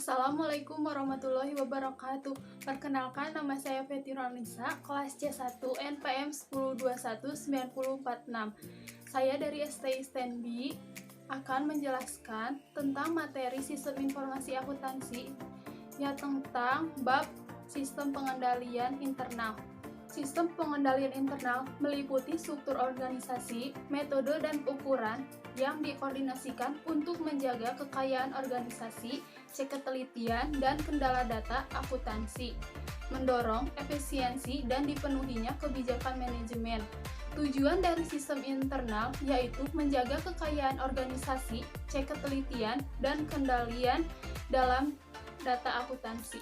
Assalamualaikum warahmatullahi wabarakatuh. Perkenalkan, nama saya Fetty Nurlanisa, kelas C1 NPM 10219046. Saya dari STI STANBI akan menjelaskan tentang materi sistem informasi akuntansi, ya, tentang bab sistem pengendalian internal. Sistem pengendalian internal meliputi struktur organisasi, metode, dan ukuran yang dikoordinasikan untuk menjaga kekayaan organisasi, cek ketelitian, dan kendala data akuntansi, mendorong efisiensi dan dipenuhinya kebijakan manajemen. Tujuan dari sistem internal yaitu menjaga kekayaan organisasi, cek ketelitian, dan kendalian dalam data akuntansi.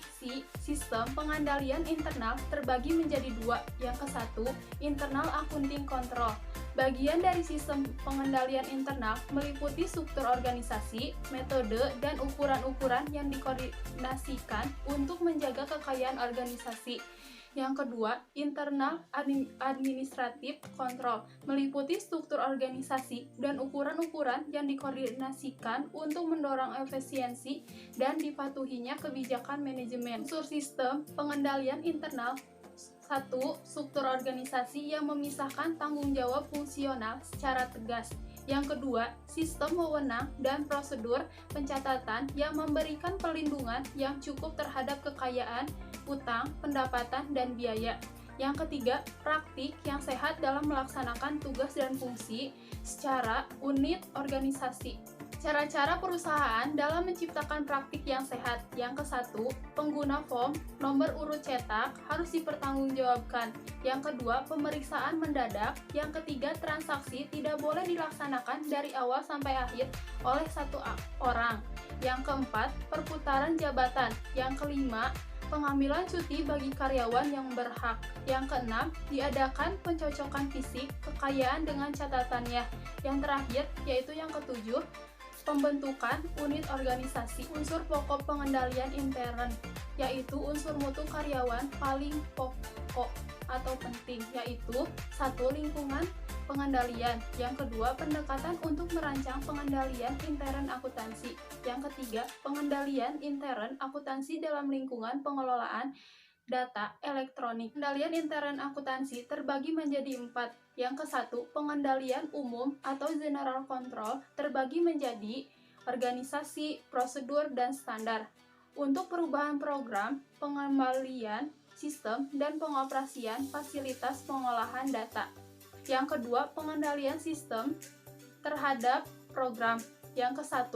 Sistem pengendalian internal terbagi menjadi dua. Yang ke-1, internal accounting control. Bagian dari sistem pengendalian internal meliputi struktur organisasi, metode, dan ukuran-ukuran yang dikoordinasikan untuk menjaga kekayaan organisasi. Yang kedua, internal administrative control, meliputi struktur organisasi dan ukuran-ukuran yang dikoordinasikan untuk mendorong efisiensi dan dipatuhinya kebijakan manajemen. Unsur sistem pengendalian internal: 1. Struktur organisasi yang memisahkan tanggung jawab fungsional secara tegas. Yang kedua, sistem wewenang dan prosedur pencatatan yang memberikan perlindungan yang cukup terhadap kekayaan, utang, pendapatan, dan biaya. Yang ketiga, praktik yang sehat dalam melaksanakan tugas dan fungsi secara unit organisasi. Cara-cara perusahaan dalam menciptakan praktik yang sehat. Yang ke-1, pengguna form nomor urut cetak harus dipertanggungjawabkan. Yang kedua, pemeriksaan mendadak. Yang ketiga, transaksi tidak boleh dilaksanakan dari awal sampai akhir oleh satu orang. Yang keempat, perputaran jabatan. Yang kelima, pengambilan cuti bagi karyawan yang berhak. Yang keenam, diadakan pencocokan fisik kekayaan dengan catatannya. Yang terakhir, yaitu yang ketujuh, pembentukan unit organisasi. Unsur pokok pengendalian intern, yaitu unsur mutu karyawan paling pokok atau penting, yaitu 1. Lingkungan pengendalian. Yang kedua, pendekatan untuk merancang pengendalian intern akuntansi. Yang ketiga, pengendalian intern akuntansi dalam lingkungan pengelolaan data elektronik. Pengendalian intern akuntansi terbagi menjadi 4. Yang ke-1, pengendalian umum atau general control terbagi menjadi organisasi, prosedur, dan standar. Untuk perubahan program, pengembalian sistem, dan pengoperasian fasilitas pengolahan data. Yang kedua, pengendalian sistem terhadap program. Yang ke-1,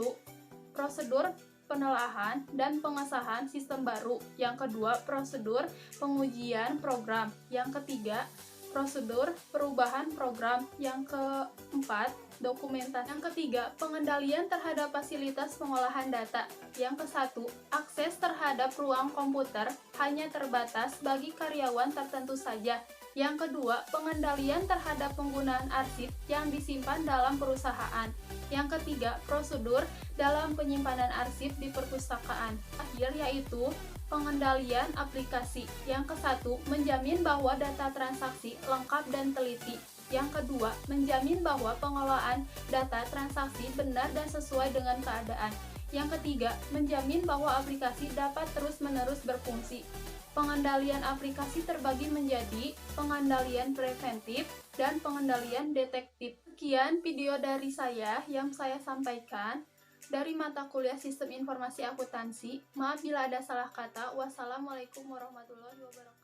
prosedur penelaahan dan pengesahan sistem baru. Yang kedua, prosedur pengujian program. Yang ketiga, prosedur perubahan program. Yang keempat, dokumentasi. Yang ketiga, pengendalian terhadap fasilitas pengolahan data. Yang ke-1, akses terhadap ruang komputer hanya terbatas bagi karyawan tertentu saja. Yang kedua, pengendalian terhadap penggunaan arsip yang disimpan dalam perusahaan. Yang ketiga, prosedur dalam penyimpanan arsip di perpustakaan. Akhir yaitu pengendalian aplikasi. Yang ke-1, menjamin bahwa data transaksi lengkap dan teliti. Yang kedua, menjamin bahwa pengelolaan data transaksi benar dan sesuai dengan keadaan. Yang ketiga, menjamin bahwa aplikasi dapat terus-menerus berfungsi. Pengendalian aplikasi terbagi menjadi pengendalian preventif dan pengendalian detektif. Sekian video dari saya yang saya sampaikan dari mata kuliah Sistem Informasi Akuntansi. Maaf bila ada salah kata. Wassalamualaikum warahmatullahi wabarakatuh.